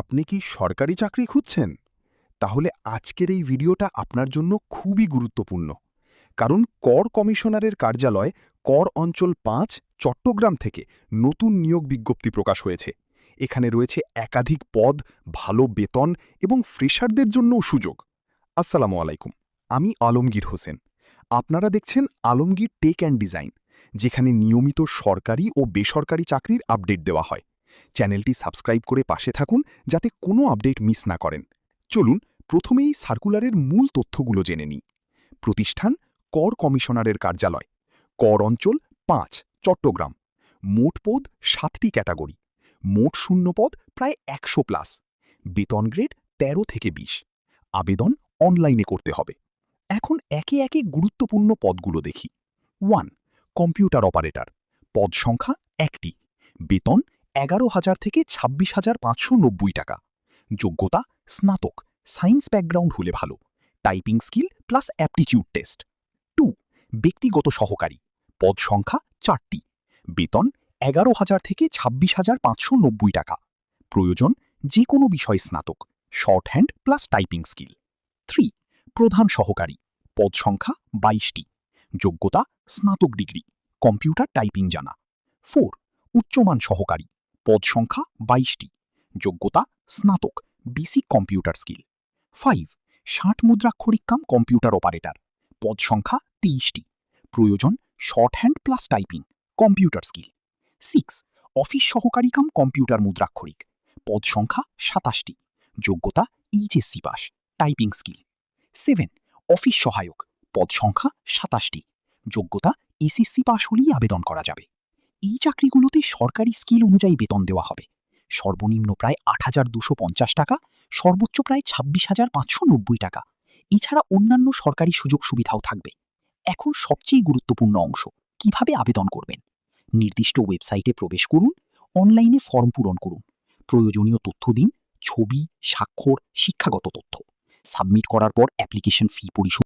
আপনি কি সরকারি চাকরি খুঁজছেন? তাহলে আজকের এই ভিডিওটা আপনার জন্য খুবই গুরুত্বপূর্ণ। কারণ কর কমিশনারের কার্যালয় কর অঞ্চল ৫ চট্টগ্রাম থেকে নতুন নিয়োগ বিজ্ঞপ্তি প্রকাশ হয়েছে। এখানে রয়েছে একাধিক পদ, ভালো বেতন এবং ফ্রেশারদের জন্যও সুযোগ। আসসালামু আলাইকুম, আমি আলমগীর হোসেন। আপনারা দেখছেন আলমগীর টেক অ্যান্ড ডিজাইন, যেখানে নিয়মিত সরকারি ও বেসরকারি চাকরির আপডেট দেওয়া হয়। চ্যানেলটি সাবস্ক্রাইব করে পাশে থাকুন যাতে কোনো আপডেট মিস না করেন। চলুন প্রথমেই সার্কুলারের মূল তথ্যগুলো জেনে নিই। প্রতিষ্ঠান কর কমিশনারের কার্যালয়, কর অঞ্চল ৫ চট্টগ্রাম। মোট পদ ৭টি ক্যাটাগরি, মোট শূন্যপদ প্রায় ১০০+। বেতন গ্রেড ১৩ থেকে ২০। আবেদন অনলাইনে করতে হবে। এখন একে একে গুরুত্বপূর্ণ পদগুলো দেখি। 1. কম্পিউটার অপারেটর, পদ সংখ্যা ১টি। বেতন ১১,০০০ থেকে ২৬,৫৯০ টাকা। যোগ্যতা স্নাতক, সায়েন্স ব্যাকগ্রাউন্ড হলে ভালো। Typing skill plus aptitude test. 2. ব্যক্তিগত সহকারী, পদ সংখ্যা 4টি। বেতন ১১,০০০ থেকে ২৬,৫৯০ টাকা। প্রয়োজন যে কোনো বিষয়ে স্নাতক, short hand plus typing skill. 3. প্রধান সহকারী, পদ সংখ্যা 22টি। যোগ্যতা স্নাতক ডিগ্রি, কম্পিউটার টাইপিং জানা। 4. উচ্চমান সহকারী, পদ সংখ্যা 22টি। যোগ্যতা স্নাতক, বেসিক কম্পিউটার স্কিল। 5. 60 মুদ্রাক্ষরিক কাম কম্পিউটার অপারেটর, পদ সংখ্যা 23টি। প্রয়োজন shorthand plus typing, computer skill. 6. Office সহকারী কাম কম্পিউটার মুদ্রাক্ষরিক, পদ সংখ্যা 27টি। যোগ্যতা HSC pass, typing skill. 7. Office সহায়ক, পদ সংখ্যা 27টি। যোগ্যতা এসএসসি পাস হলেই আবেদন করা যাবে। এই চাকরিগুলোতে সরকারি স্কিল অনুযায়ী বেতন দেওয়া হবে। সর্বনিম্ন প্রায় ৮,২৫০ টাকা, সর্বোচ্চ প্রায় ২৬,৫৯০ টাকা। এছাড়া অন্যান্য সরকারি সুযোগ সুবিধাও থাকবে। এখন সবচেয়ে গুরুত্বপূর্ণ অংশ, কিভাবে আবেদন করবেন। নির্দিষ্ট ওয়েবসাইটে প্রবেশ করুন, অনলাইনে ফর্ম পূরণ করুন। প্রয়োজনীয় তথ্য দিন, ছবি, স্বাক্ষর, শিক্ষাগত তথ্য। সাবমিট করার পর অ্যাপ্লিকেশন ফি পরিশোধ